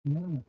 Yeah.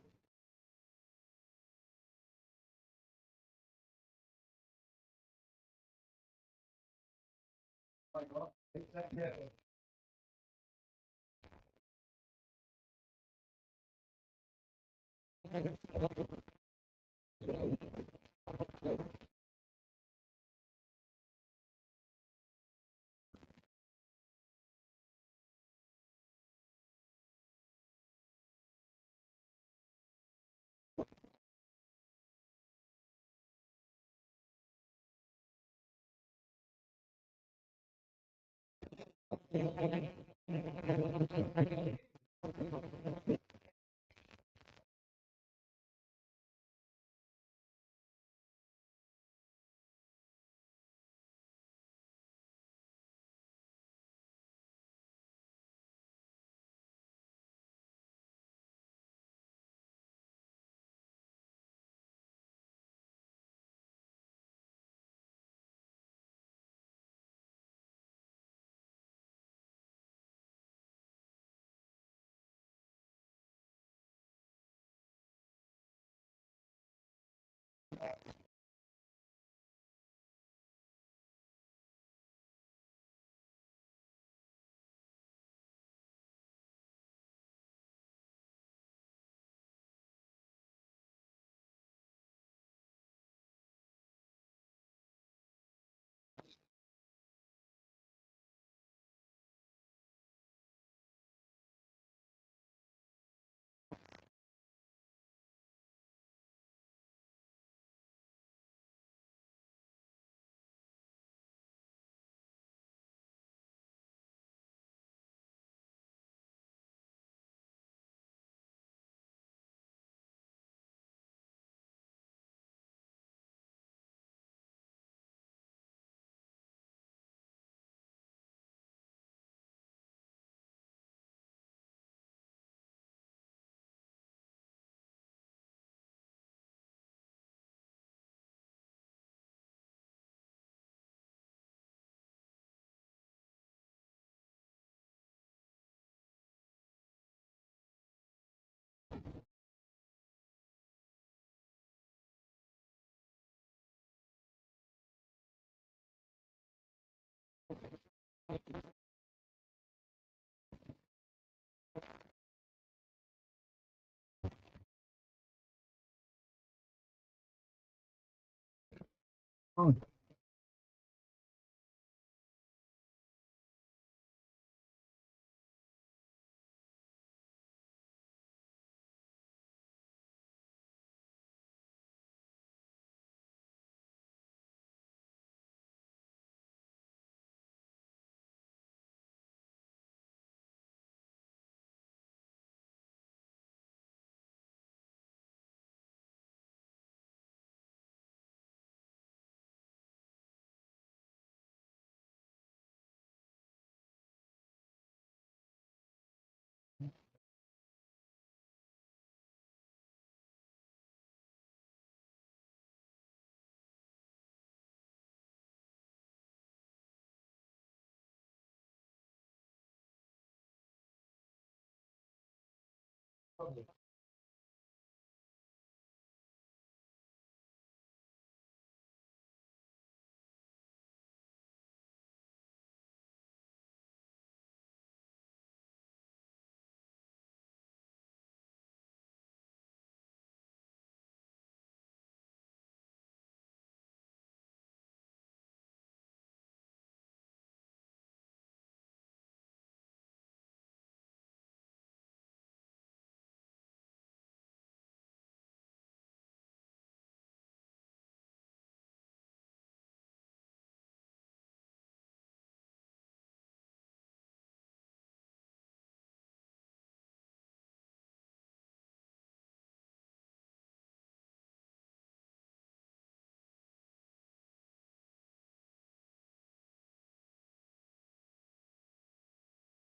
Oh,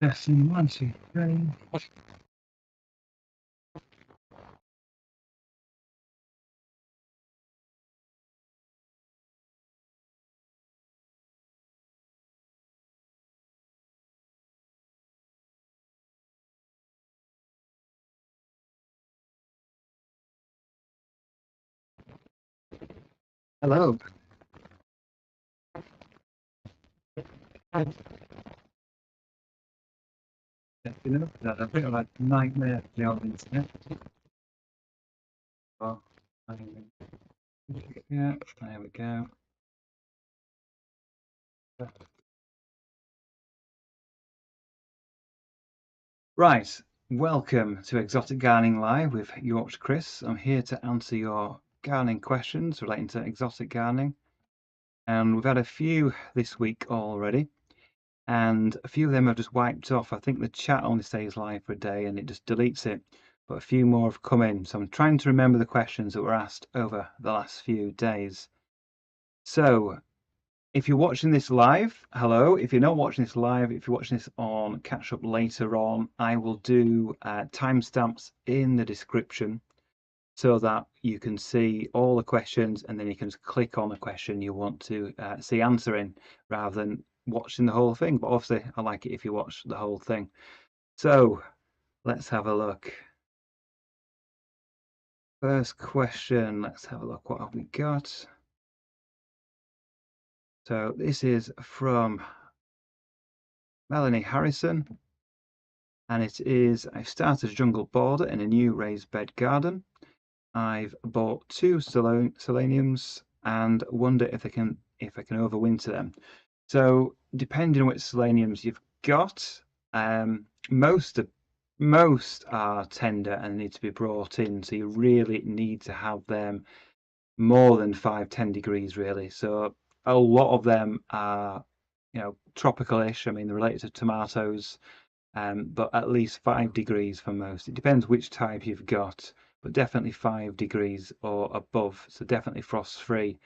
that's in Muncie. Okay. Hello. You know, that's a bit of a nightmare to be on the internet. Oh, yeah, there we go. Right, welcome to Exotic Gardening Live with Yorkshire Kris. I'm here to answer your gardening questions relating to exotic gardening. And we've had a few this week already, and a few of them have just wiped off. I think the chat only stays live for a day and it just deletes it, but a few more have come in. So I'm trying to remember the questions that were asked over the last few days. So if you're watching this live, hello. If you're not watching this live, if you're watching this on catch up later on, I will do timestamps in the description so that you can see all the questions and then you can just click on the question you want to see answering rather than watching the whole thing. But obviously, I like it if you watch the whole thing. So let's have a look. First question, let's have a look. What have we got? So this is from Melanie Harrison. And it is, I've started a jungle border in a new raised bed garden. I've bought 2 seleniums and wonder if I can overwinter them. So depending on which seleniums you've got, most are tender and need to be brought in. So you really need to have them more than 5-10 degrees really. So a lot of them are, tropical-ish. I mean, they're related to tomatoes. But at least 5 degrees for most. It depends which type you've got, but definitely 5 degrees or above, so definitely frost free.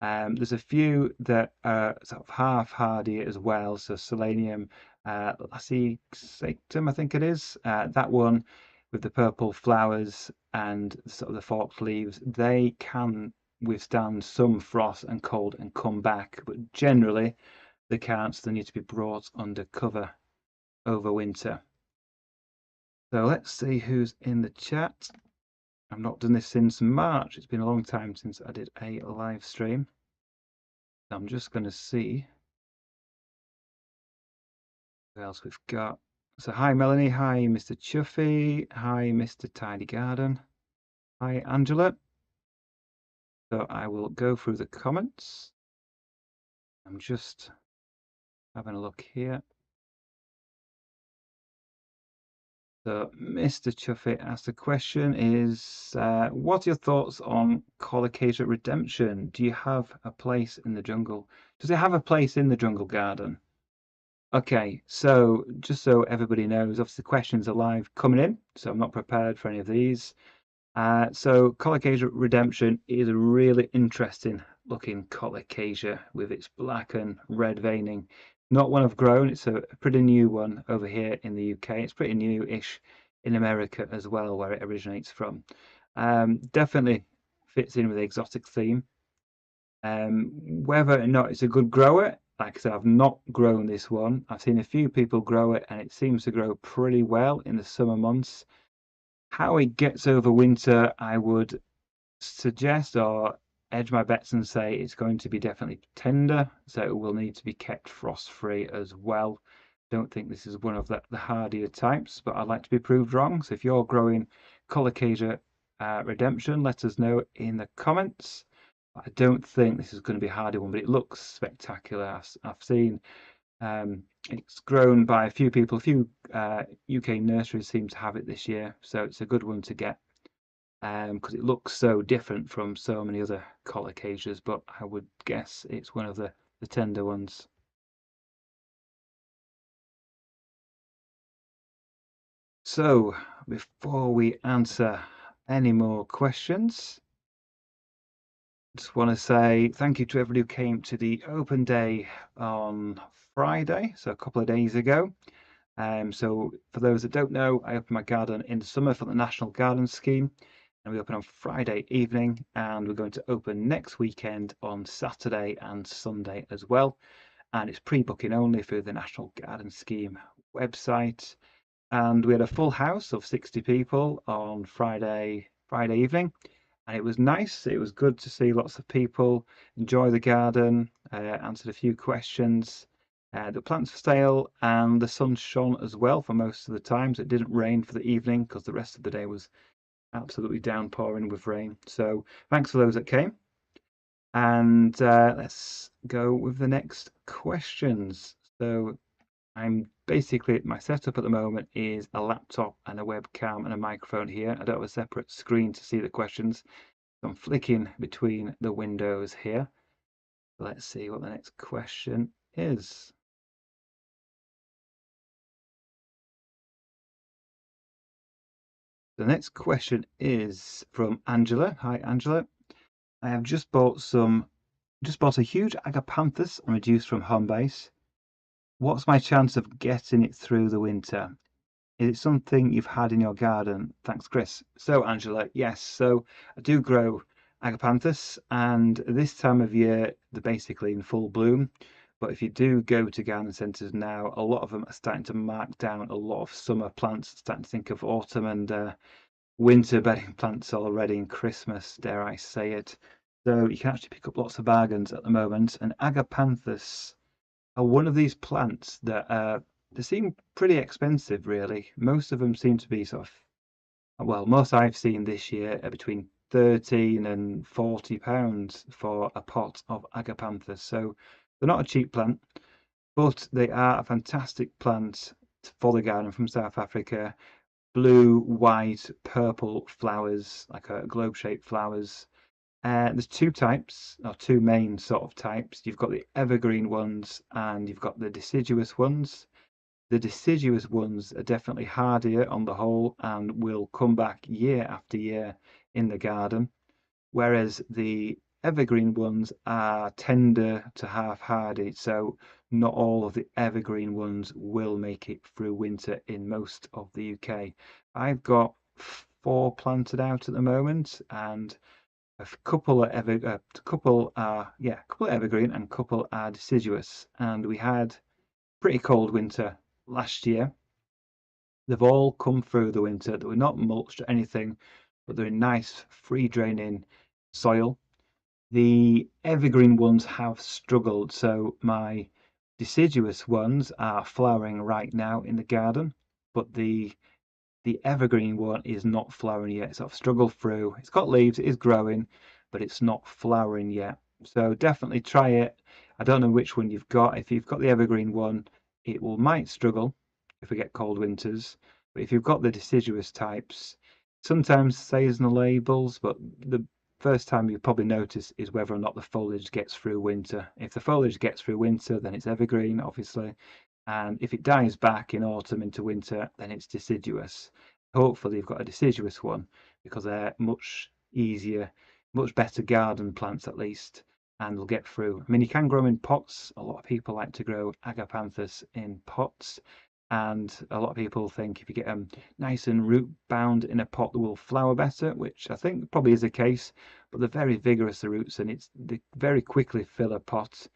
There's a few that are sort of half hardy as well, so selenium, Lasicsatum, I think it is, that one with the purple flowers and sort of the forked leaves, they can withstand some frost and cold and come back, but generally they can't, so they need to be brought under cover over winter. So let's see who's in the chat. I've not done this since March. It's been a long time since I did a live stream. I'm just going to see who else we've got. So hi Melanie, hi Mr. Chuffy, hi Mr. Tidy Garden, hi Angela. So I will go through the comments. I'm just having a look here. So Mr. Chuffy asked the question is, what are your thoughts on Colocasia Redemption? Do you have a place in the jungle? Does it have a place in the jungle garden? Okay, so just so everybody knows, obviously questions are live coming in, so I'm not prepared for any of these. So Colocasia Redemption is a really interesting looking Colocasia with its black and red veining. Not one I've grown, it's a pretty new one over here in the UK. It's pretty new-ish in America as well, where it originates from. Definitely fits in with the exotic theme. Whether or not it's a good grower, like I said, I've not grown this one. I've seen a few people grow it and it seems to grow pretty well in the summer months. How it gets over winter, I would suggest or edge my bets and say it's going to be definitely tender, so it will need to be kept frost free as well. Don't think this is one of the hardier types, but I'd like to be proved wrong. So if you're growing Colocasia Redemption, let us know in the comments. I don't think this is going to be a hardy one, but it looks spectacular. I've seen it's grown by a few people. A few UK nurseries seem to have it this year, so it's a good one to get because it looks so different from so many other colocasias, but I would guess it's one of the tender ones. So before we answer any more questions, just want to say thank you to everybody who came to the open day on Friday, so a couple of days ago. So for those that don't know, I opened my garden in the summer for the National Garden Scheme, and we open on Friday evening, and we're going to open next weekend on Saturday and Sunday as well. And it's pre-booking only through the National Garden Scheme website. And we had a full house of 60 people on Friday evening, and it was nice. It was good to see lots of people enjoy the garden, answered a few questions. The plants for sale, and the sun shone as well for most of the time, so it didn't rain for the evening because the rest of the day was absolutely downpouring with rain. So thanks for those that came. And let's go with the next questions. So I'm basically, my setup at the moment is a laptop and a webcam and a microphone here. I don't have a separate screen to see the questions. So I'm flicking between the windows here. Let's see what the next question is. The next question is from Angela. Hi, Angela. I have just bought a huge Agapanthus and reduced from home base. What's my chance of getting it through the winter? Is it something you've had in your garden? Thanks, Chris. So, Angela, yes. So I do grow Agapanthus, and this time of year they're basically in full bloom. But if you do go to garden centres now, a lot of them are starting to mark down a lot of summer plants, starting to think of autumn and winter bedding plants already, and Christmas, dare I say it. So you can actually pick up lots of bargains at the moment. And Agapanthus are one of these plants that they seem pretty expensive, really. Most of them seem to be sort of, well, most I've seen this year are between 13 and 40 pounds for a pot of Agapanthus. So they're not a cheap plant, but they are a fantastic plant for the garden from South Africa. Blue, white, purple flowers, like globe-shaped flowers. There's two types, or two main sort of types. You've got the evergreen ones and you've got the deciduous ones. The deciduous ones are definitely hardier on the whole and will come back year after year in the garden, whereas the evergreen ones are tender to half hardy, so not all of the evergreen ones will make it through winter in most of the UK. I've got 4 planted out at the moment, and a couple are a couple are evergreen and a couple are deciduous. And we had pretty cold winter last year. They've all come through the winter. They were not mulched or anything, but they're in nice free draining soil. The evergreen ones have struggled, so my deciduous ones are flowering right now in the garden, but the evergreen one is not flowering yet. It's sort of struggled through. It's got leaves, it is growing, but it's not flowering yet. So definitely try it. I don't know which one you've got. If you've got the evergreen one, it might struggle if we get cold winters. But if you've got the deciduous types, sometimes says in the labels, but the first time you probably notice is whether or not the foliage gets through winter. If the foliage gets through winter, then it's evergreen, obviously. And if it dies back in autumn into winter, then it's deciduous. Hopefully you've got a deciduous one because they're much easier, much better garden plants at least, and they'll get through. I mean, you can grow them in pots. A lot of people like to grow Agapanthus in pots, and a lot of people think if you get them nice and root bound in a pot, they will flower better, which I think probably is the case. But they're very vigorous, the roots, and they very quickly fill a pot.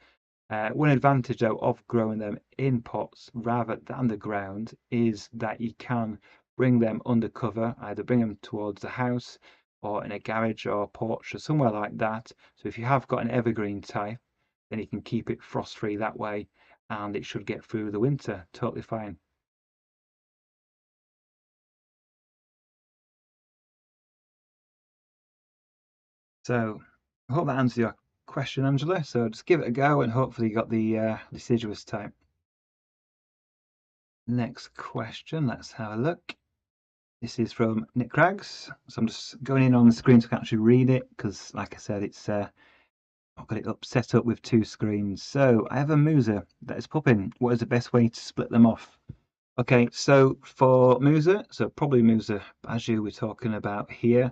One advantage, though, of growing them in pots rather than the ground is that you can bring them under cover, either bring them towards the house or in a garage or porch or somewhere like that. So if you have got an evergreen type, then you can keep it frost-free that way, and it should get through the winter totally fine. So I hope that answers your question, Angela. So just give it a go, and hopefully you got the deciduous type. Next question, let's have a look. This is from Nick Craggs. So I'm just going in on the screen so I can actually read it because, like I said, I've got it set up with 2 screens. So I have a Musa that is pupping. What is the best way to split them off? Okay, so for Musa, so probably Musa baju we're talking about here,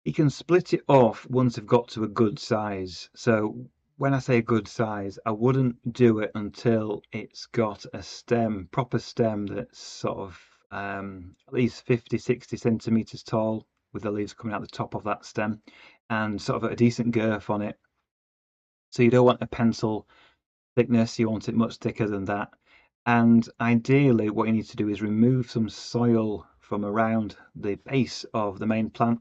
you can split it off once they've got to a good size. So when I say a good size, I wouldn't do it until it's got a stem, proper stem that's sort of at least 50, 60 centimeters tall, with the leaves coming out the top of that stem, and sort of a decent girth on it. So you don't want a pencil thickness, you want it much thicker than that. And ideally, what you need to do is remove some soil from around the base of the main plant,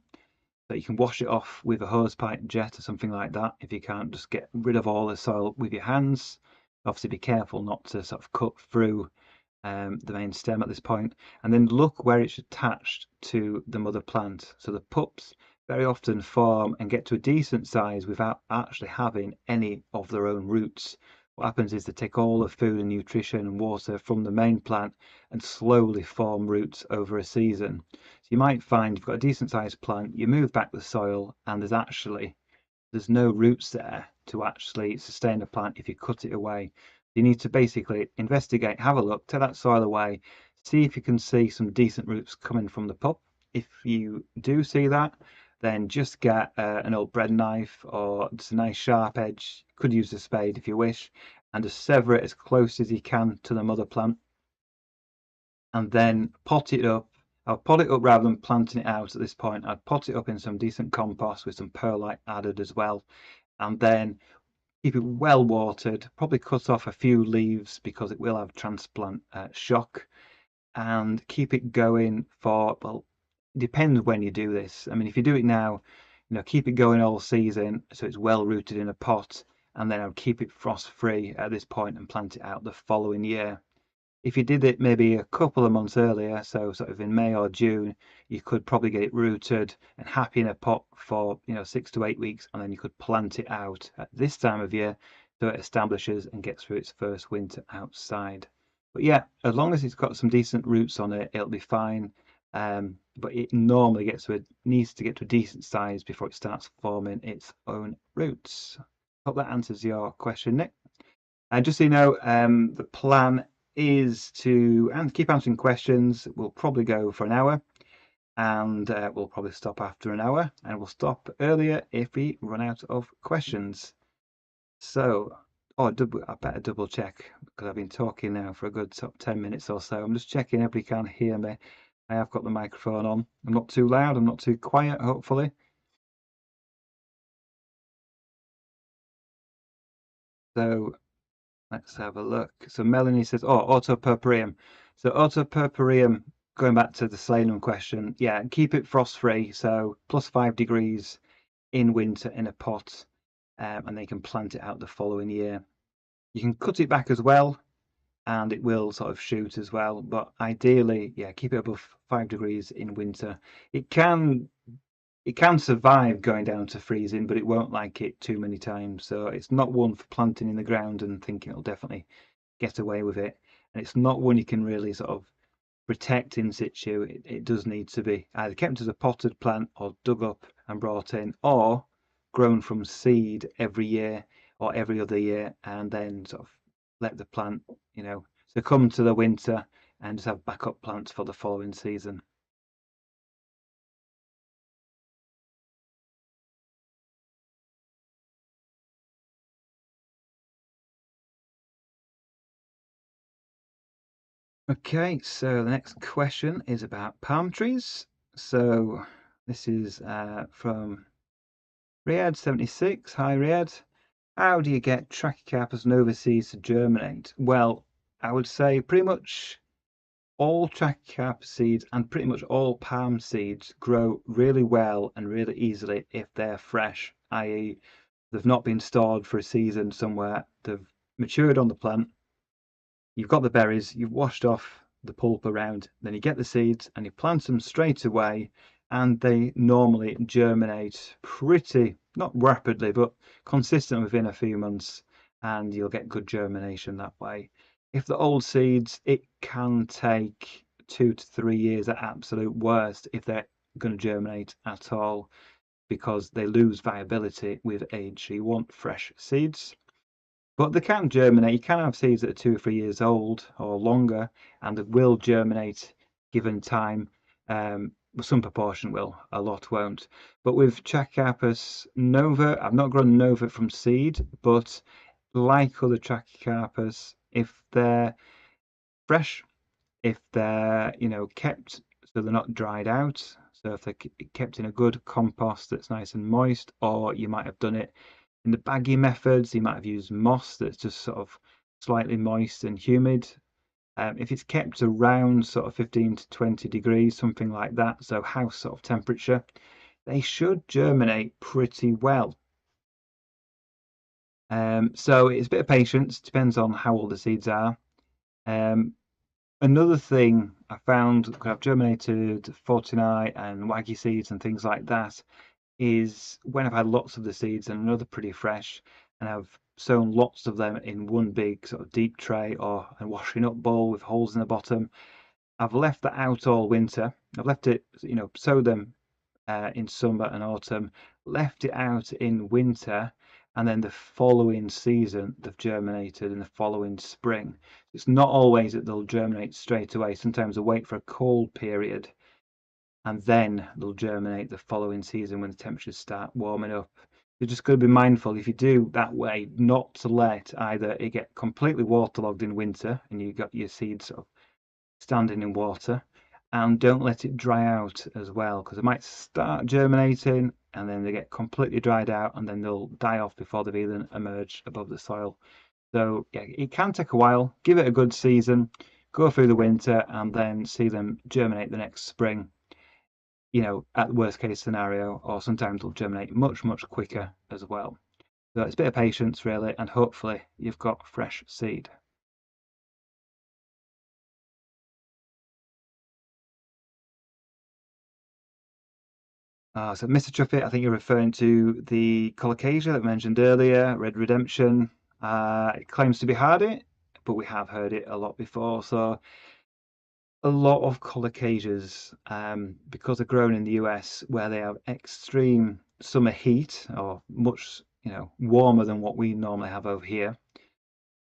So you can wash it off with a hose pipe jet or something like that if you can't just get rid of all the soil with your hands. Obviously be careful not to sort of cut through the main stem at this point, and then look where it's attached to the mother plant. So the pups very often form and get to a decent size without actually having any of their own roots. What happens is they take all the food and nutrition and water from the main plant and slowly form roots over a season. So you might find you've got a decent sized plant, you move back the soil, and there's no roots there to actually sustain the plant if you cut it away. You need to basically investigate, have a look, take that soil away, see if you can see some decent roots coming from the pup. If you do see that, then just get an old bread knife or just a nice sharp edge. You could use a spade if you wish, and just sever it as close as you can to the mother plant, and then pot it up. I'll pot it up rather than planting it out at this point. I'd pot it up in some decent compost with some perlite added as well, and then keep it well watered. Probably cut off a few leaves because it will have transplant shock, and keep it going for, well, it depends when you do this. I mean, if you do it now, keep it going all season so it's well rooted in a pot, and then I'll keep it frost free at this point and plant it out the following year. If you did it maybe a couple of months earlier, so sort of in May or June, you could probably get it rooted and happy in a pot for 6 to 8 weeks, and then you could plant it out at this time of year so it establishes and gets through its first winter outside. But yeah, as long as it's got some decent roots on it, it'll be fine. But it normally needs to get to a decent size before it starts forming its own roots. Hope that answers your question, Nick. And just so you know, the plan is to keep answering questions. We'll probably go for an hour, and we'll probably stop after an hour, and we'll stop earlier if we run out of questions. So, I better double check because I've been talking now for a good 10 minutes or so. I'm just checking everybody can hear me. I have got the microphone on. I'm not too loud. I'm not too quiet, hopefully. So let's have a look. So Melanie says, oh, Otoperium. So Otoperium, going back to the selenium question, yeah, keep it frost free. So +5 degrees in winter in a pot, and they can plant it out the following year. You can cut it back as well, and it will sort of shoot as well. But ideally, yeah, keep it above 5 degrees in winter. It can survive going down to freezing, but it won't like it too many times. So it's not one for planting in the ground and thinking it'll definitely get away with it. And it's not one you can really sort of protect in situ. It does need to be either kept as a potted plant or dug up and brought in, or grown from seed every year or every other year, and then sort of let the plant, succumb to the winter and just have backup plants for the following season. Okay, so the next question is about palm trees. So this is from Riyadh76. Hi, Riyadh. How do you get Trachycarpus nova seeds to germinate? Well, I would say pretty much all Trachycarpus seeds and pretty much all palm seeds grow really well and really easily if they're fresh, i.e., they've not been stored for a season somewhere. They've matured on the plant. You've got the berries, you've washed off the pulp around, then you get the seeds and you plant them straight away, and they normally germinate pretty, not rapidly, but consistent within a few months, and you'll get good germination that way. If the old seeds, it can take 2 to 3 years at absolute worst if they're going to germinate at all, because they lose viability with age. So you want fresh seeds. But they can germinate. You can have seeds that are 2 or 3 years old or longer, and they will germinate given time. Some proportion will, a lot won't. But with Trachycarpus nova, I've not grown nova from seed, but like other Trachycarpus, if they're fresh, if they're kept so they're not dried out, so if they're kept in a good compost that's nice and moist, or you might have done it in the baggy methods, you might have used moss that's just sort of slightly moist and humid. If it's kept around sort of 15 to 20 degrees, something like that, so house sort of temperature, they should germinate pretty well. So it's a bit of patience, depends on how old the seeds are. Another thing I found, because I've germinated Fortunae and Waggy seeds and things like that, is when I've had lots of the seeds and another pretty fresh, and I've sown lots of them in one big sort of deep tray or a washing up bowl with holes in the bottom. I've left that out all winter. I've left it, sowed them in summer and autumn, left it out in winter, and then the following season they've germinated in the following spring. It's not always that they'll germinate straight away. Sometimes they'll wait for a cold period and then they'll germinate the following season when the temperatures start warming up. You're just going to be mindful, if you do that way, not to let either it get completely waterlogged in winter and you've got your seeds sort of standing in water, and don't let it dry out as well, because it might start germinating and then they get completely dried out and then they'll die off before they've even emerged above the soil. So yeah, it can take a while. Give it a good season, go through the winter, and then see them germinate the next spring, at the worst case scenario, or sometimes they'll germinate much, much quicker as well. So it's a bit of patience really, and hopefully you've got fresh seed. So Mr. Truffet, I think you're referring to the Colocasia that we mentioned earlier, Red Redemption. It claims to be hardy, but we have heard it a lot before. So a lot of Colocasias, because they're grown in the US, where they have extreme summer heat or much, warmer than what we normally have over here,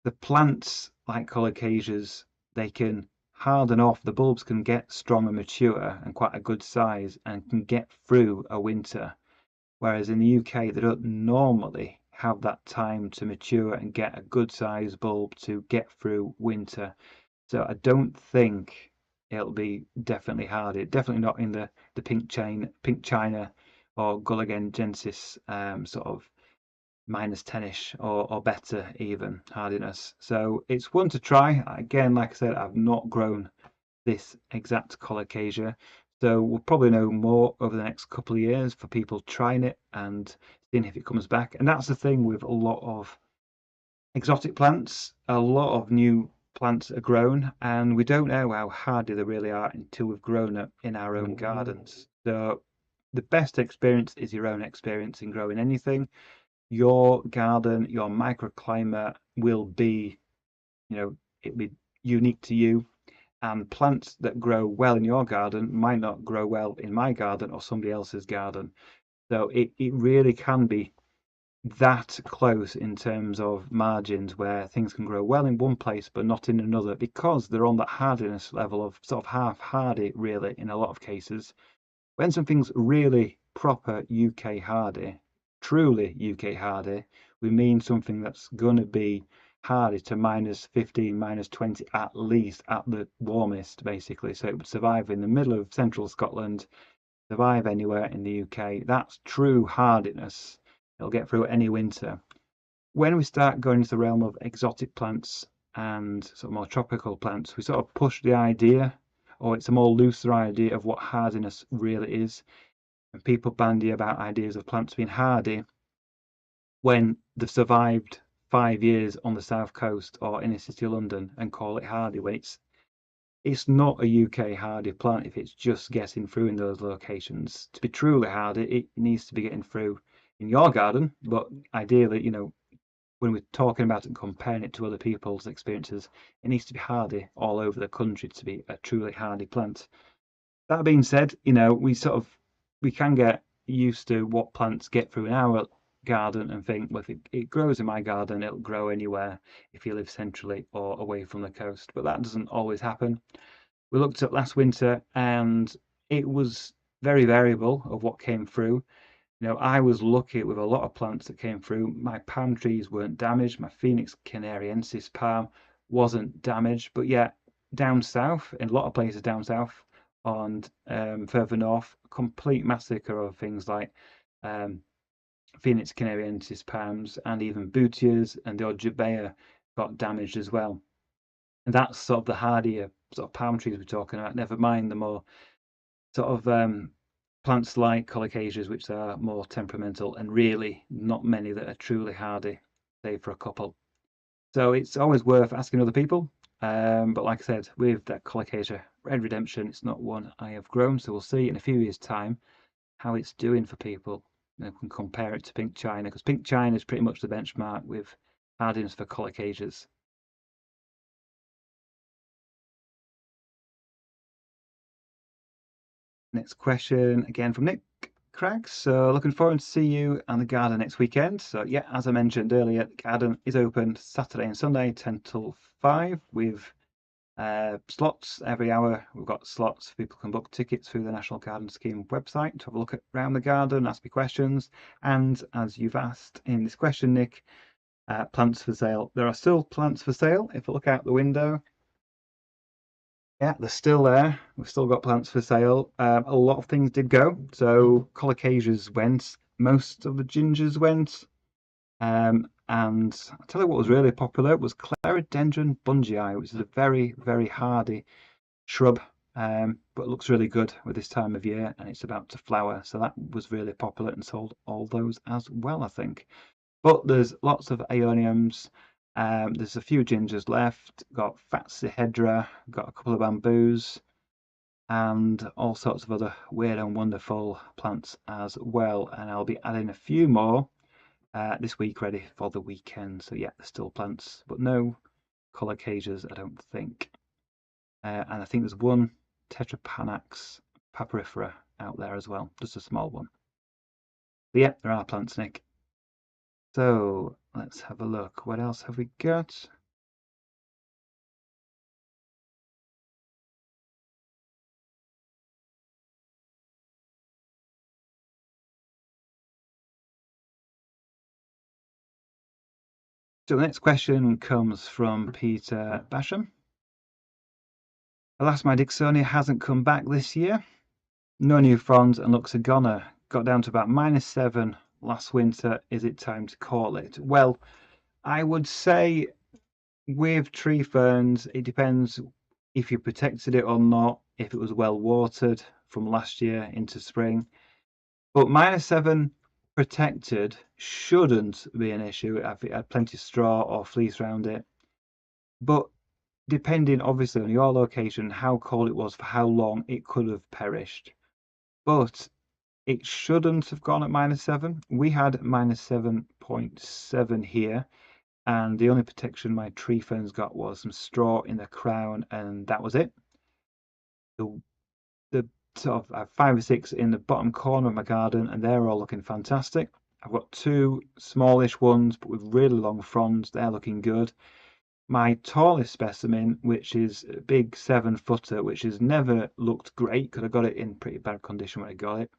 the plants like Colocasias, they can harden off. The bulbs can get strong and mature and quite a good size and can get through a winter. Whereas in the UK, they don't normally have that time to mature and get a good size bulb to get through winter. So I don't think it'll be definitely hardy. Definitely not in the pink China or Gulligengensis sort of -10ish or better even hardiness. So it's one to try. Again, like I said, I've not grown this exact Colocasia. So we'll probably know more over the next couple of years for people trying it and seeing if it comes back. And that's the thing with a lot of exotic plants. A lot of new plants are grown, and we don't know how hardy they really are until we've grown it in our own gardens. So the best experience is your own experience in growing anything. Your garden, your microclimate will be, it'll be unique to you, and plants that grow well in your garden might not grow well in my garden or somebody else's garden. So it really can be that close in terms of margins where things can grow well in one place but not in another, because they're on that hardiness level of sort of half hardy really in a lot of cases. When something's really proper UK hardy, truly UK hardy, we mean something that's going to be hardy to -15, -20 at least, at the warmest, basically. So it would survive in the middle of central Scotland, survive anywhere in the UK. That's true hardiness. It'll get through any winter. When we start going into the realm of exotic plants and sort of more tropical plants, we sort of push the idea, or it's a more looser idea of what hardiness really is. And people bandy about ideas of plants being hardy when they've survived 5 years on the south coast or in a city of London and call it hardy, when it's not a UK hardy plant if it's just getting through in those locations. To be truly hardy, it needs to be getting through in your garden, but ideally, when we're talking about it and comparing it to other people's experiences, it needs to be hardy all over the country to be a truly hardy plant. That being said, we can get used to what plants get through in our garden and think, well, if it grows in my garden, it'll grow anywhere if you live centrally or away from the coast. But that doesn't always happen. We looked at last winter and it was very variable of what came through. I was lucky with a lot of plants that came through. My palm trees weren't damaged. My Vincecanariensis palm wasn't damaged. But yet, down south, in a lot of places down south and further north, complete massacre of things like Vincecanariensis palms and even butias and the odd jabea got damaged as well. And that's sort of the hardier sort of palm trees we're talking about. Never mind the more sort of plants like Colocasias, which are more temperamental, and really not many that are truly hardy, save for a couple. So it's always worth asking other people. But like I said, with that Colocasia Redemption, it's not one I have grown. So we'll see in a few years' time how it's doing for people. And we can compare it to Pink China, because Pink China is pretty much the benchmark with hardiness for Colocasias. Next question again from Nick Craggs. So looking forward to see you and the garden next weekend. So yeah, as I mentioned earlier, the garden is open Saturday and Sunday 10 till 5 with slots every hour. We've got slots. People can book tickets through the National Garden Scheme website to have a look around the garden, ask me questions. And as you've asked in this question, Nick, plants for sale. There are still plants for sale. If you look out the window, yeah, they're still there. We've still got plants for sale. A lot of things did go. So Colocasias went. Most of the gingers went. And I'll tell you what was really popular was Clerodendron bungii, which is a very, very hardy shrub, but looks really good with this time of year, and it's about to flower. So that was really popular and sold all those as well, I think. But there's lots of aeoniums. There's a few gingers left. Got Fatsihedra, got a couple of bamboos, and all sorts of other weird and wonderful plants as well. And I'll be adding a few more this week, ready for the weekend. So yeah, there's still plants, but no Colocasias, I don't think. And I think there's one Tetrapanax papyrifera out there as well, just a small one. But yeah, there are plants, Nick. So let's have a look. What else have we got? So the next question comes from Peter Basham. Alasma dixonia hasn't come back this year. No new fronds and looks a goner. Got down to about -7 last winter. Is it time to call it? Well, I would say with tree ferns, it depends if you protected it or not, if it was well watered from last year into spring. But -7 protected shouldn't be an issue if it had plenty of straw or fleece around it. But depending obviously on your location, how cold it was, for how long, it could have perished. But it shouldn't have gone at -7. We had -7.7 here, and the only protection my tree ferns got was some straw in the crown, and that was it. The sort of I have 5 or 6 in the bottom corner of my garden, and they're all looking fantastic. I've got 2 smallish ones, but with really long fronds. They're looking good. My tallest specimen, which is a big 7-footer, which has never looked great because I got it in pretty bad condition when I got it.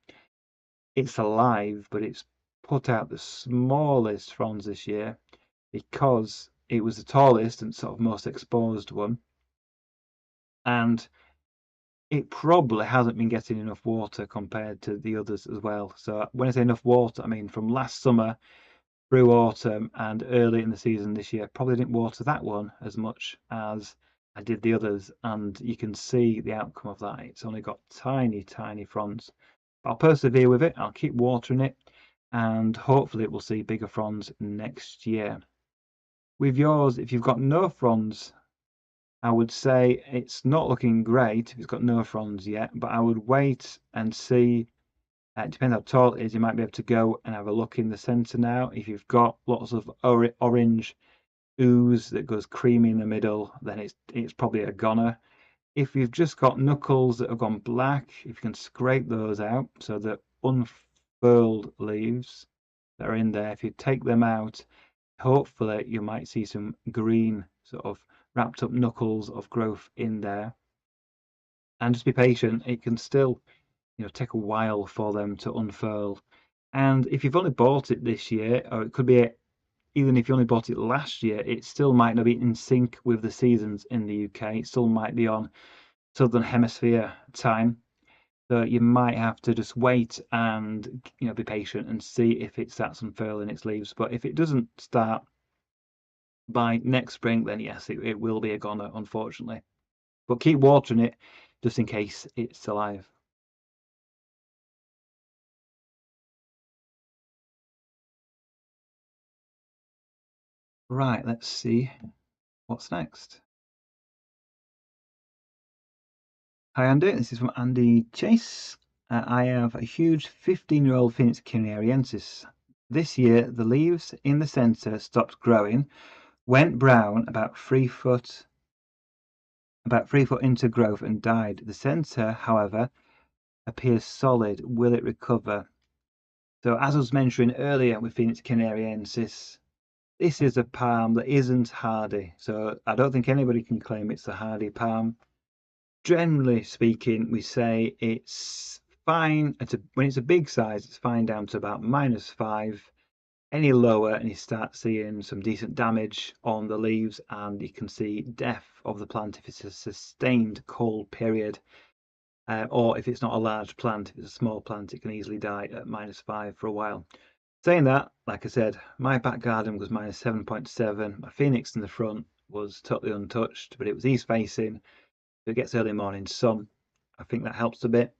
It's alive, but it's put out the smallest fronds this year because it was the tallest and sort of most exposed one. And it probably hasn't been getting enough water compared to the others as well. So when I say enough water, I mean from last summer through autumn and early in the season this year. Probably didn't water that one as much as I did the others, and you can see the outcome of that. It's only got tiny, tiny fronds. But I'll persevere with it. I'll keep watering it, and hopefully it will see bigger fronds next year. With yours, if you've got no fronds, I would say it's not looking great if it's got no fronds yet, but I would wait and see. It depends how tall it is. You might be able to go and have a look in the center now. If you've got lots of orange ooze that goes creamy in the middle, then it's probably a goner. If you've just got knuckles that have gone black, if you can scrape those out, so the unfurled leaves that are in there, if you take them out, hopefully you might see some green sort of wrapped up knuckles of growth in there. And just be patient. It can still, take a while for them to unfurl. And if you've only bought it this year, or it could be even if you only bought it last year, it still might not be in sync with the seasons in the UK. It still might be on Southern Hemisphere time. So you might have to just wait and be patient and see if it starts unfurling its leaves. But if it doesn't start by next spring, then yes, it will be a goner, unfortunately. But keep watering it just in case it's alive. Right, let's see what's next. Hi Andy, this is from Andy Chase. I have a huge 15-year-old Vincecanariensis. This year, the leaves in the centre stopped growing, went brown about 3 foot into growth and died. The centre, however, appears solid. Will it recover? So as I was mentioning earlier with Vincecanariensis, this is a palm that isn't hardy. So I don't think anybody can claim it's a hardy palm. Generally speaking, we say it's fine when it's a big size, it's fine down to about -5. Any lower, and you start seeing some decent damage on the leaves, and you can see death of the plant if it's a sustained cold period, or if it's not a large plant. If it's a small plant, it can easily die at -5 for a while. Saying that, like I said, my back garden was -7.7. My phoenix in the front was totally untouched, but it was east facing. It gets early morning sun. I think that helps a bit.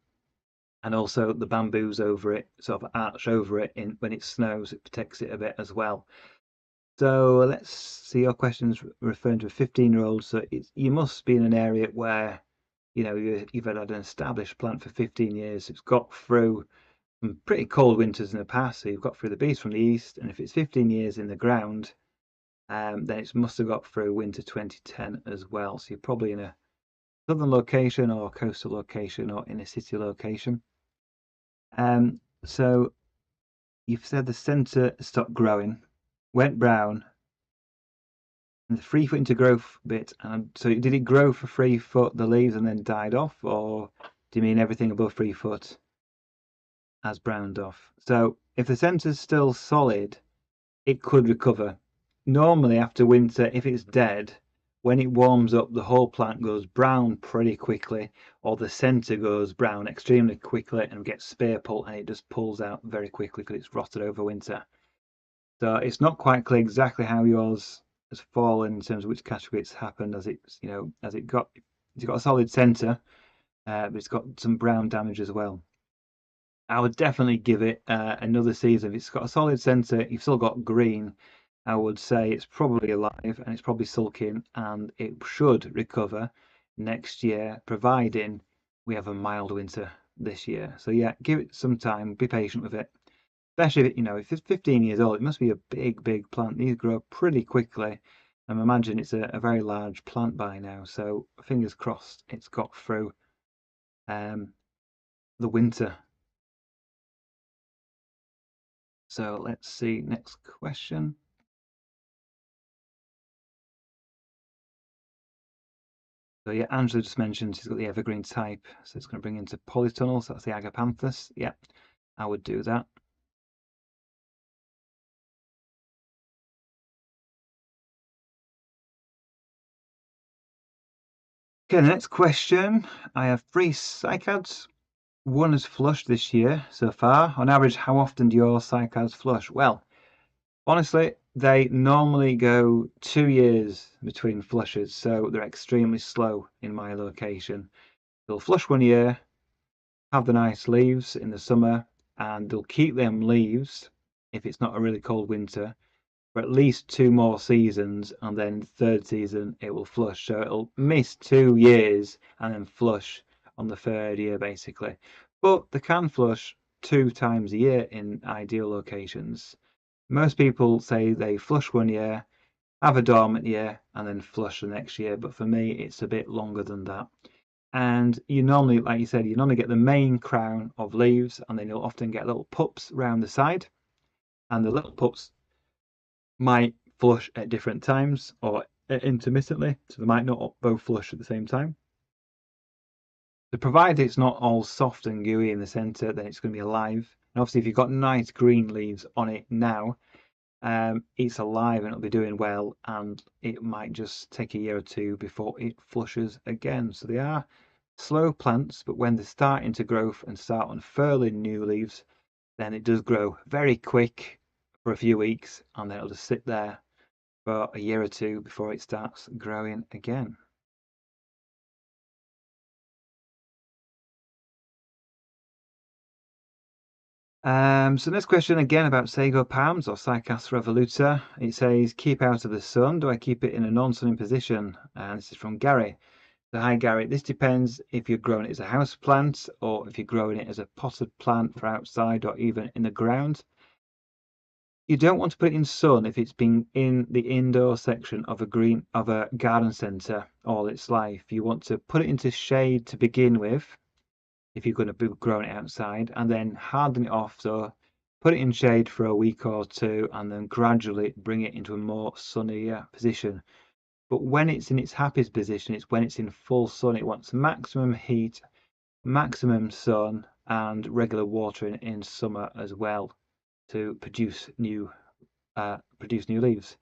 And also the bamboos over it, sort of arch over it when it snows, it protects it a bit as well. So let's see, your questions referring to a 15-year-old. So you must be in an area where, you've had an established plant for 15 years. It's got through some pretty cold winters in the past. So you've got through the beast from the east. And if it's 15 years in the ground, then it must have got through winter 2010 as well. So you're probably in a southern location or coastal location or in a city location. So you've said the centre stopped growing, went brown, and the 3 foot into growth bit. And so did it grow for 3 foot, the leaves, and then died off, or do you mean everything above 3 foot has browned off? So if the centre's still solid, it could recover. Normally after winter, if it's dead, when it warms up, the whole plant goes brown pretty quickly, or the center goes brown extremely quickly and gets spear pull, and it just pulls out very quickly because it's rotted over winter. So it's not quite clear exactly how yours has fallen in terms of which category it's happened, as it's got a solid center, but it's got some brown damage as well. I would definitely give it another season. If it's got a solid center, you've still got green, I would say it's probably alive and it's probably sulking, and it should recover next year, providing we have a mild winter this year. So yeah, give it some time, be patient with it. Especially if it's 15 years old, it must be a big plant. These grow pretty quickly. I imagine it's a very large plant by now. So fingers crossed it's got through the winter. So let's see, next question. So yeah, Angela just mentioned she's got the evergreen type, so it's going to bring into polytunnels. That's the Agapanthus. Yeah, I would do that. Okay, the next question. I have 3 cycads. One has flushed this year so far. On average, how often do your cycads flush? Well, honestly, they normally go 2 years between flushes, so they're extremely slow in my location. They'll flush 1 year, have the nice leaves in the summer, and they'll keep them leaves if it's not a really cold winter for at least 2 more seasons, and then third season it will flush. So it'll miss 2 years and then flush on the third year basically. But they can flush 2 times a year in ideal locations. Most people say they flush 1 year, have a dormant year, and then flush the next year. But for me, it's a bit longer than that. And you normally, like you said, you normally get the main crown of leaves, and then you'll often get little pups around the side. And the little pups might flush at different times or intermittently, so they might not both flush at the same time. So provided it's not all soft and gooey in the center, then it's going to be alive. And obviously, if you've got nice green leaves on it now, it's alive and it'll be doing well, and it might just take a year or two before it flushes again. So they are slow plants, but when they start into growth and start unfurling new leaves, then it does grow very quick for a few weeks, and then it'll just sit there for a year or two before it starts growing again. So next question again about sago palms or Cycas revoluta. It says, keep out of the sun. Do I keep it in a non-sunny position? And this is from Gary. So hi Gary, this depends if you're growing it as a house plant or if you're growing it as a potted plant for outside or even in the ground. You don't want to put it in sun if it's been in the indoor section of a garden centre all its life. You want to put it into shade to begin with if you're going to be growing it outside, and then harden it off. So put it in shade for a week or two and then gradually bring it into a more sunnier position. But when it's in its happiest position, it's when it's in full sun. It wants maximum heat, maximum sun, and regular watering in summer as well to produce new leaves.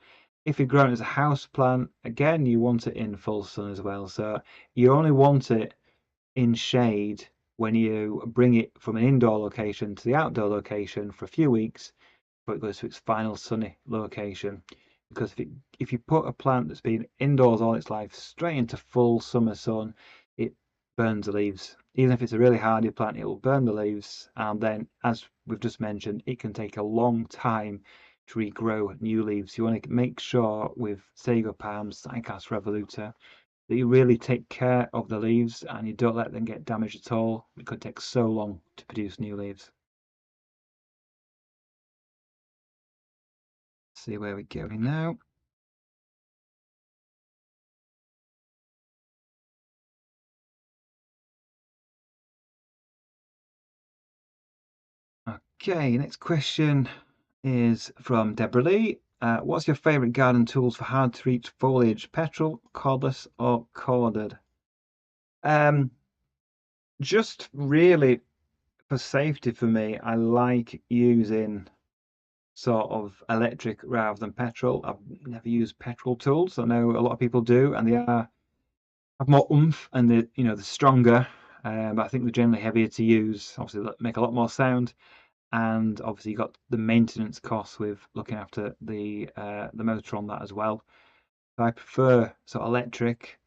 If you're growing as a house plant, again, you want it in full sun as well. So you only want it in shade when you bring it from an indoor location to the outdoor location for a few weeks before it goes to its final sunny location. Because if you put a plant that's been indoors all its life straight into full summer sun, it burns the leaves. Even if it's a really hardy plant, it will burn the leaves, and then, as we've just mentioned, it can take a long time to regrow new leaves. You want to make sure with sago palms, Cycas revoluta, that you really take care of the leaves and you don't let them get damaged at all. It could take so long to produce new leaves. See where we're going now. Okay, next question is from Deborah Lee. What's your favourite garden tools for hard to reach foliage? Petrol, cordless, or corded? Just really for safety for me, I like using sort of electric rather than petrol. I've never used petrol tools. I know a lot of people do, and they have more oomph and they're stronger. But I think they're generally heavier to use. Obviously, they make a lot more sound, and obviously you got the maintenance costs with looking after the motor on that as well. So I prefer sort of electric.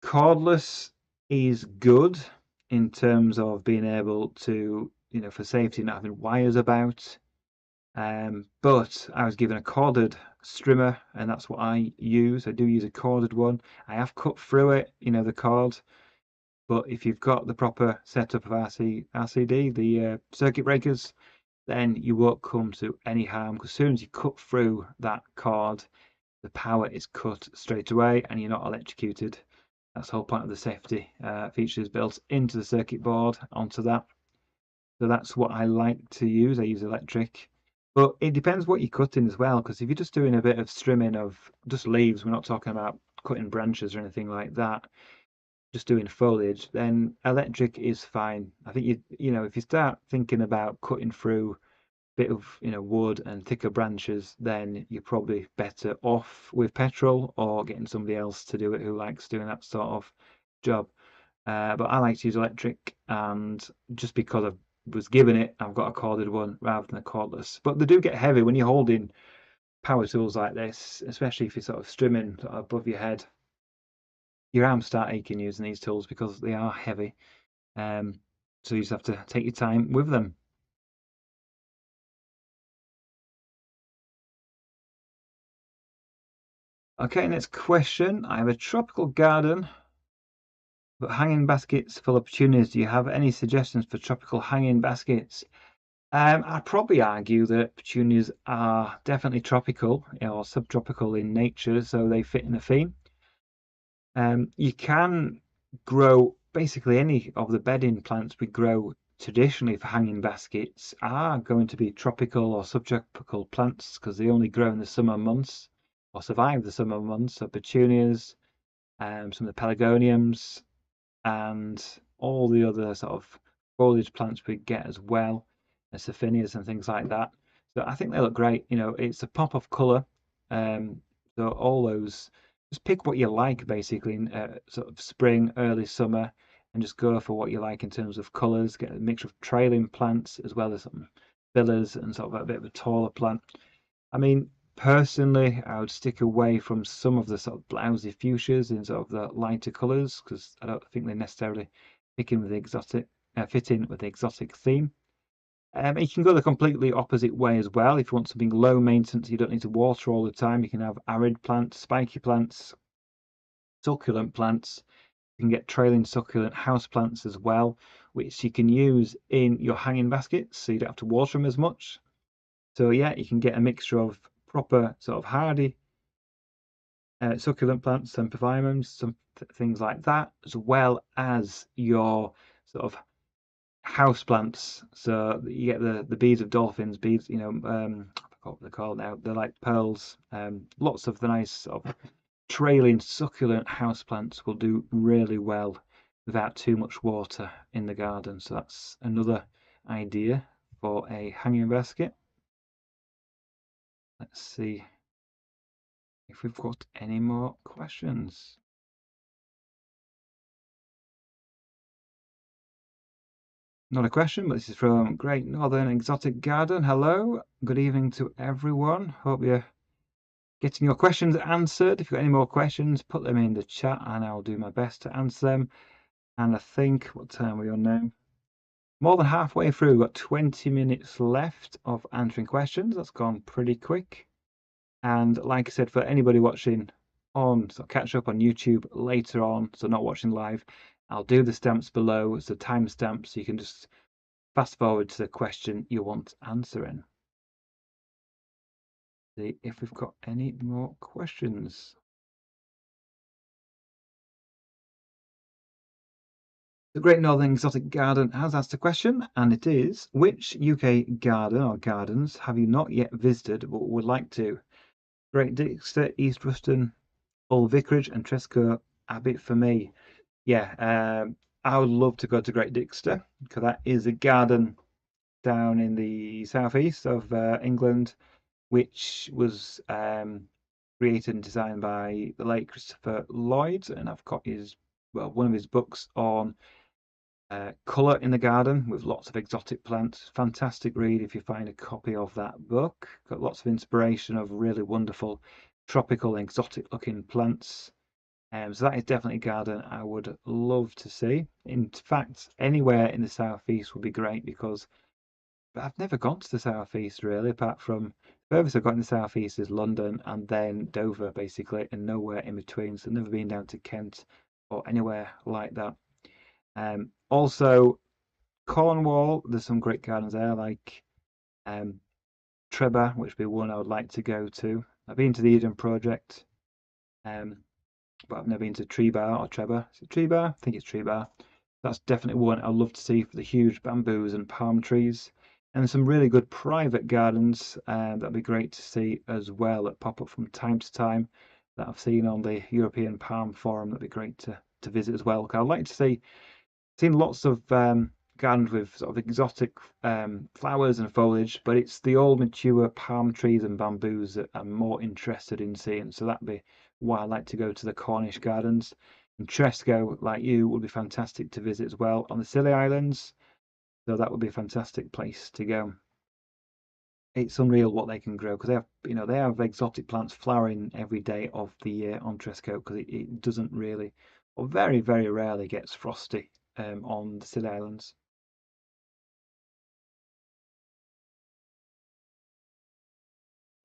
Cordless is good in terms of being able to, for safety, not having wires about. But I was given a corded strimmer, and that's what I use. I do use a corded one. I have cut through it, the cord. But if you've got the proper setup of RCD, the circuit breakers, then you won't come to any harm. Because as soon as you cut through that cord, the power is cut straight away, and you're not electrocuted. That's the whole point of the safety features built into the circuit board onto that. So that's what I like to use. I use electric. But it depends what you're cutting as well, because if you're just doing a bit of trimming of just leaves, we're not talking about cutting branches or anything like that, just doing foliage, then electric is fine. I think if you start thinking about cutting through a bit of wood and thicker branches, then you're probably better off with petrol or getting somebody else to do it who likes doing that sort of job. But I like to use electric, and just because I was given it, I've got a corded one rather than a cordless. But they do get heavy when you're holding power tools like this, especially if you're sort of trimming sort of above your head. Your arms start aching using these tools because they are heavy. So you just have to take your time with them. Okay, next question. I have a tropical garden, but hanging baskets full of petunias. Do you have any suggestions for tropical hanging baskets? I'd probably argue that petunias are definitely tropical or subtropical in nature, so they fit in the theme. You can grow basically any of the bedding plants we grow traditionally for hanging baskets are going to be tropical or subtropical plants because they only grow in the summer months or survive the summer months. So petunias, some of the pelargoniums, and all the other sort of foliage plants we get as well, and Saphinias and things like that. So I think they look great. It's a pop of colour. So all those, just pick what you like basically in sort of spring, early summer, and just go for what you like in terms of colours. Get a mixture of trailing plants as well as some fillers and sort of a bit of a taller plant. I mean, personally, I would stick away from some of the sort of blousy fuchsias in sort of the lighter colours because I don't think they necessarily fit in with the exotic theme. You can go the completely opposite way as well. If you want something low maintenance, you don't need to water all the time. You can have arid plants, spiky plants, succulent plants. You can get trailing succulent house plants as well, which you can use in your hanging baskets, so you don't have to water them as much. So yeah, you can get a mixture of proper sort of hardy succulent plants and pavilions, some things like that, as well as your sort of house plants. So you get the beads of dolphins, beads, I forgot what they're called now. They're like pearls. Lots of the nice sort of trailing succulent house plants will do really well without too much water in the garden. So that's another idea for a hanging basket. Let's see if we've got any more questions. Not a question, but this is from Great Northern Exotic Garden. Hello, good evening to everyone. Hope you're getting your questions answered. If you've got any more questions, put them in the chat and I'll do my best to answer them. And I think, what time are we on now? More than halfway through. We've got 20 minutes left of answering questions. That's gone pretty quick. And like I said, for anybody watching on, so catch up on YouTube later on, so not watching live, I'll do the stamps below as the timestamp, so you can just fast forward to the question you want answering. See if we've got any more questions. The Great Northern Exotic Garden has asked a question, and it is, which UK garden or gardens have you not yet visited but would like to? Great Dixter, East Ruston, Hull Vicarage and Tresco Abbey for me. Yeah, I would love to go to Great Dixter because that is a garden down in the southeast of England, which was created and designed by the late Christopher Lloyd, and I've got one of his books on colour in the garden with lots of exotic plants. Fantastic read if you find a copy of that book. Got lots of inspiration of really wonderful tropical exotic looking plants. So that is definitely a garden I would love to see. In fact, anywhere in the southeast would be great because I've never gone to the southeast really, apart from the furthest I've got in the southeast is London and then Dover basically, and nowhere in between. So I've never been down to Kent or anywhere like that. Also, Cornwall, there's some great gardens there, like Treba, which would be one I would like to go to. I've been to the Eden Project, but I've never been to Trebar or Treba. Is it Trebar? I think it's Trebar. That's definitely one I'd love to see for the huge bamboos and palm trees. And there's some really good private gardens that'd be great to see as well that pop up from time to time that I've seen on the European Palm Forum. That'd be great to visit as well. I'd like to see. Seen lots of gardens with sort of exotic flowers and foliage, but it's the old mature palm trees and bamboos that I'm more interested in seeing. So that'd be why I like to go to the Cornish gardens. And Tresco, like you, would be fantastic to visit as well on the Scilly Islands. So that would be a fantastic place to go. It's unreal what they can grow because they have exotic plants flowering every day of the year on Tresco because it doesn't really, or very, very rarely gets frosty on the Scilly Islands.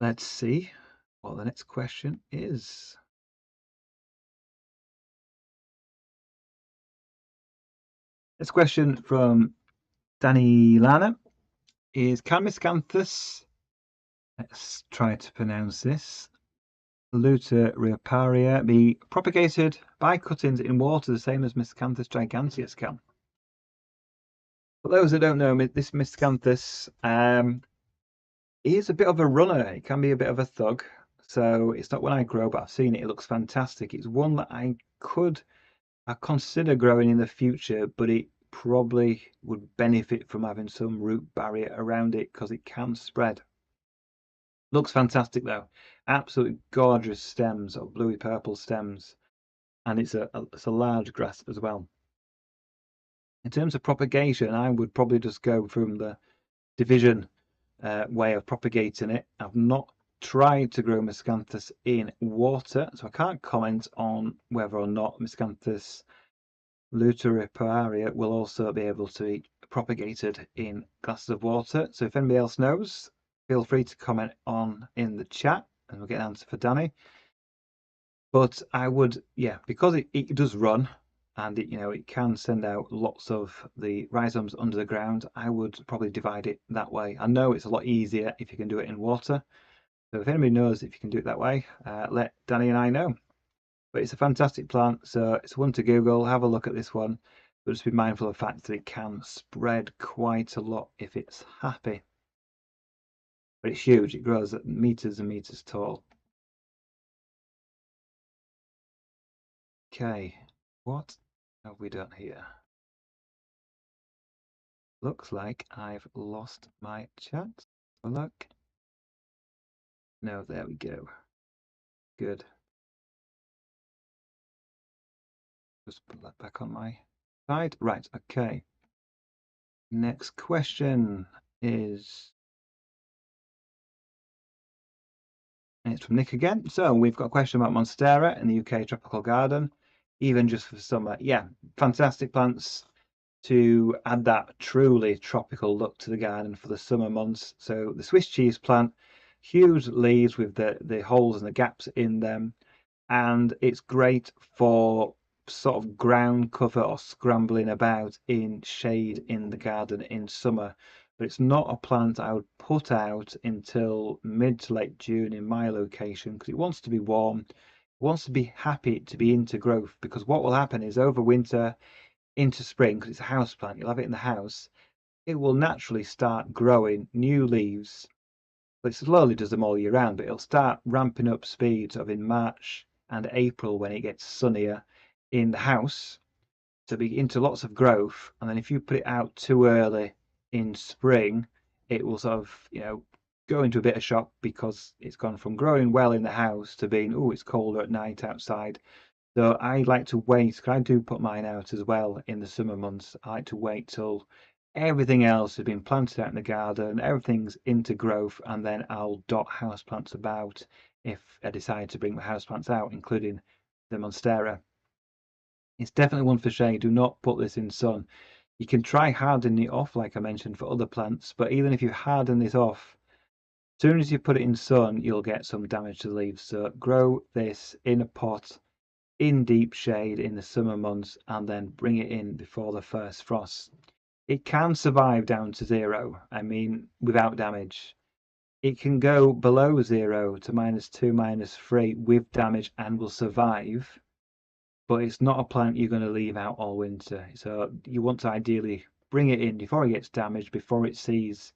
Let's see what the next question is. This question from Danny Lana is, can Miscanthus, let's try to pronounce this, Luteriparia, be propagated by cuttings in water the same as Miscanthus giganteus can? For those that don't know, this Miscanthus is a bit of a runner. It can be a bit of a thug. So it's not one I grow, but I've seen it. It looks fantastic. It's one that I consider growing in the future, but it probably would benefit from having some root barrier around it because it can spread. Looks fantastic though. Absolutely gorgeous stems, or bluey purple stems. And it's a large grass as well. In terms of propagation, I would probably just go from the division way of propagating it. I've not tried to grow Miscanthus in water, so I can't comment on whether or not Miscanthus Luteriparia will also be able to be propagated in glasses of water. So if anybody else knows, feel free to comment on in the chat and we'll get an answer for Danny. But I would, yeah, because it does run and it can send out lots of the rhizomes under the ground, I would probably divide it that way. I know it's a lot easier if you can do it in water. So if anybody knows if you can do it that way, let Danny and I know. But it's a fantastic plant, so it's one to Google. Have a look at this one, but just be mindful of the fact that it can spread quite a lot if it's happy. But it's huge. It grows at meters and meters tall. Okay, what have we done here? Looks like I've lost my chat. Have a look. No, there we go. Good. Just put that back on my side. Right, okay. Next question is, and it's from Nick again. So we've got a question about Monstera in the UK tropical garden, even just for summer. Yeah, fantastic plants to add that truly tropical look to the garden for the summer months. So the Swiss cheese plant, huge leaves with the holes and the gaps in them, and it's great for sort of ground cover or scrambling about in shade in the garden in summer. But it's not a plant I would put out until mid to late June in my location because it wants to be warm, it wants to be happy to be into growth, because what will happen is over winter into spring, because it's a house plant, you'll have it in the house, it will naturally start growing new leaves. But it slowly does them all year round, but it'll start ramping up speed sort of in March and April when it gets sunnier in the house to be into lots of growth. And then if you put it out too early in spring, it will sort of go into a bit of shock because it's gone from growing well in the house to being, oh, it's colder at night outside. So I like to wait, because I do put mine out as well in the summer months. I like to wait till everything else has been planted out in the garden, everything's into growth, and then I'll dot houseplants about if I decide to bring my houseplants out, including the Monstera. It's definitely one for shade. Do not put this in sun. You can try hardening it off, like I mentioned, for other plants, but even if you harden this off, as soon as you put it in sun, you'll get some damage to the leaves. So grow this in a pot in deep shade in the summer months and then bring it in before the first frost. It can survive down to 0, I mean, without damage. It can go below 0 to -2, -3 with damage and will survive, but it's not a plant you're going to leave out all winter. So you want to ideally bring it in before it gets damaged, before it sees,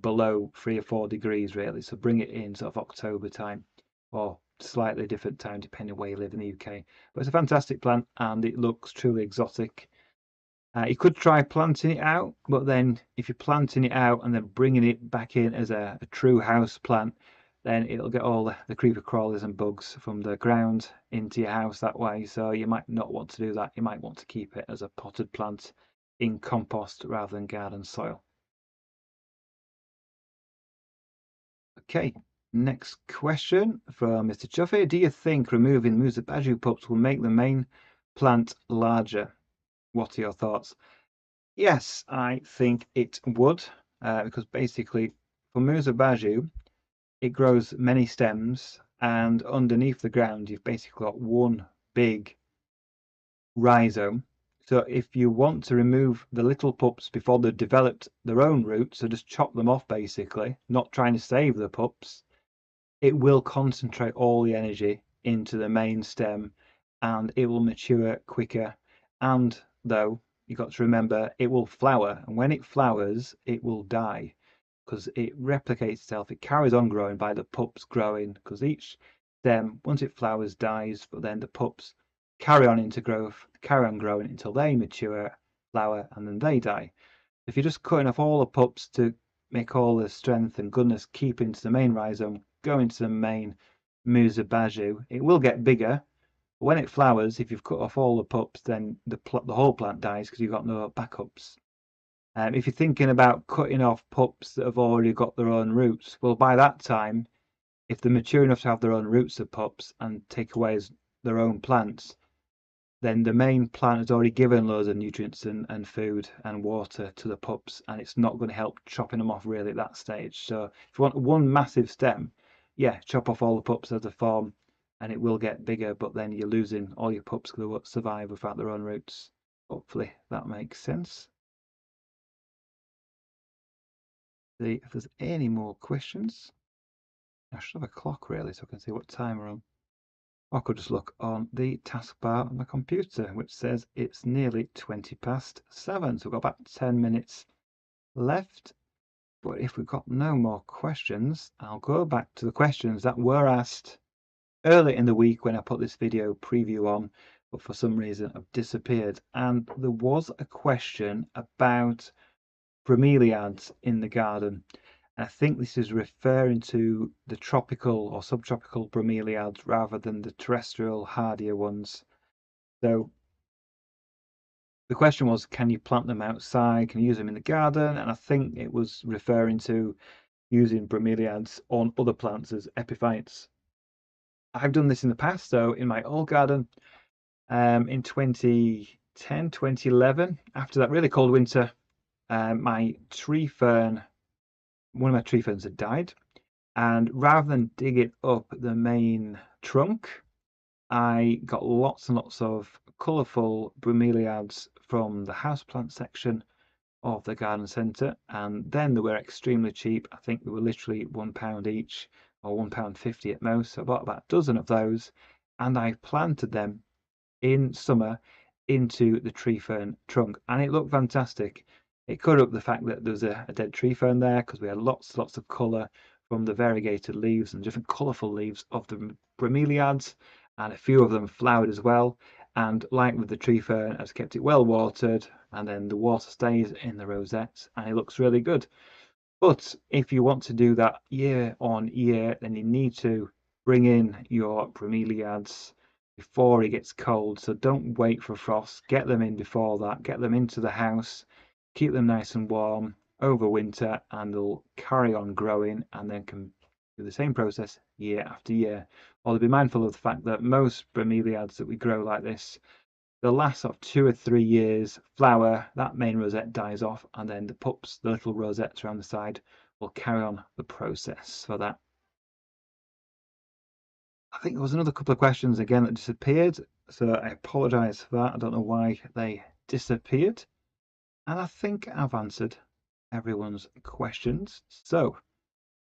below 3 or 4 degrees really. So bring it in sort of October time, or slightly different time depending where you live in the UK. But it's a fantastic plant and it looks truly exotic. You could try planting it out, but then if you're planting it out and then bringing it back in as a true house plant, then it'll get all the creeper crawlers and bugs from the ground into your house that way. So you might not want to do that. You might want to keep it as a potted plant in compost rather than garden soil. Okay, next question from Mr. Chuffy. Do you think removing Musa baju pups will make the main plant larger? What are your thoughts? Yes, I think it would, because basically for Musa baju, it grows many stems, and underneath the ground, you've basically got one big rhizome. So if you want to remove the little pups before they've developed their own roots, so just chop them off basically, not trying to save the pups, it will concentrate all the energy into the main stem and it will mature quicker. And though you've got to remember, it will flower, and when it flowers it will die because it replicates itself. It carries on growing by the pups growing, because each stem, once it flowers, dies, but then the pups carry on into growth, carry on growing until they mature, flower, and then they die. If you're just cutting off all the pups to make all the strength and goodness keep into the main rhizome, go into the main Musa baju, it will get bigger. But when it flowers, if you've cut off all the pups, then the whole plant dies because you've got no backups. If you're thinking about cutting off pups that have already got their own roots, well, by that time, if they're mature enough to have their own roots of pups and take away their own plants, then the main plant has already given loads of nutrients and food and water to the pups, and it's not going to help chopping them off really at that stage. So if you want one massive stem, yeah, chop off all the pups as a form and it will get bigger, but then you're losing all your pups because they won't survive without their own roots. Hopefully that makes sense. See if there's any more questions. I should have a clock really so I can see what time we're on. I could just look on the taskbar on the computer, which says it's nearly 7:20. So we've got about 10 minutes left. But if we've got no more questions, I'll go back to the questions that were asked early in the week when I put this video preview on, but for some reason have disappeared. And there was a question about bromeliads in the garden. I think this is referring to the tropical or subtropical bromeliads rather than the terrestrial hardier ones. So the question was, can you plant them outside? Can you use them in the garden? And I think it was referring to using bromeliads on other plants as epiphytes. I've done this in the past, so in my old garden, in 2010, 2011, after that really cold winter, my tree fern, one of my tree ferns had died. And rather than dig it up the main trunk, I got lots and lots of colourful bromeliads from the houseplant section of the garden centre, and then they were extremely cheap. I think they were literally £1 each or £1.50 at most. So I bought about a dozen of those and I planted them in summer into the tree fern trunk, and it looked fantastic. It covered up the fact that there was a dead tree fern there because we had lots of colour from the variegated leaves and different colourful leaves of the bromeliads, and a few of them flowered as well. And like with the tree fern, I've kept it well watered, and then the water stays in the rosettes and it looks really good. But if you want to do that year on year, then you need to bring in your bromeliads before it gets cold. So don't wait for frost. Get them in before that. Get them into the house. Keep them nice and warm over winter, and they'll carry on growing and then can do the same process year after year. Although be mindful of the fact that most bromeliads that we grow like this, the last sort of 2 or 3 years flower, that main rosette dies off, and then the pups, the little rosettes around the side, will carry on the process for that. I think there was another couple of questions again that disappeared, so I apologise for that. I don't know why they disappeared. And I think I've answered everyone's questions. So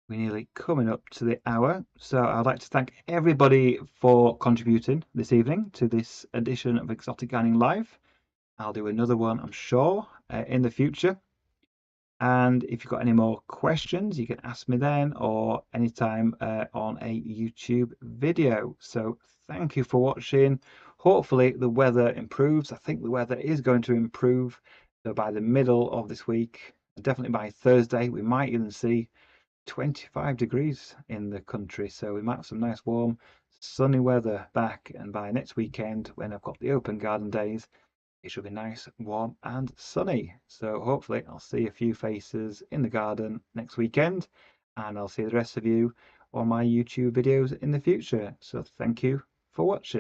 we're nearly coming up to the hour. So I'd like to thank everybody for contributing this evening to this edition of Exotic Gardening Live. I'll do another one, I'm sure, in the future. And if you've got any more questions, you can ask me then or anytime on a YouTube video. So thank you for watching. Hopefully the weather improves. I think the weather is going to improve. So by the middle of this week, definitely by Thursday, we might even see 25 degrees in the country. So we might have some nice warm sunny weather back. And by next weekend, when I've got the open garden days, it should be nice, warm and sunny. So hopefully I'll see a few faces in the garden next weekend, and I'll see the rest of you on my YouTube videos in the future. So thank you for watching.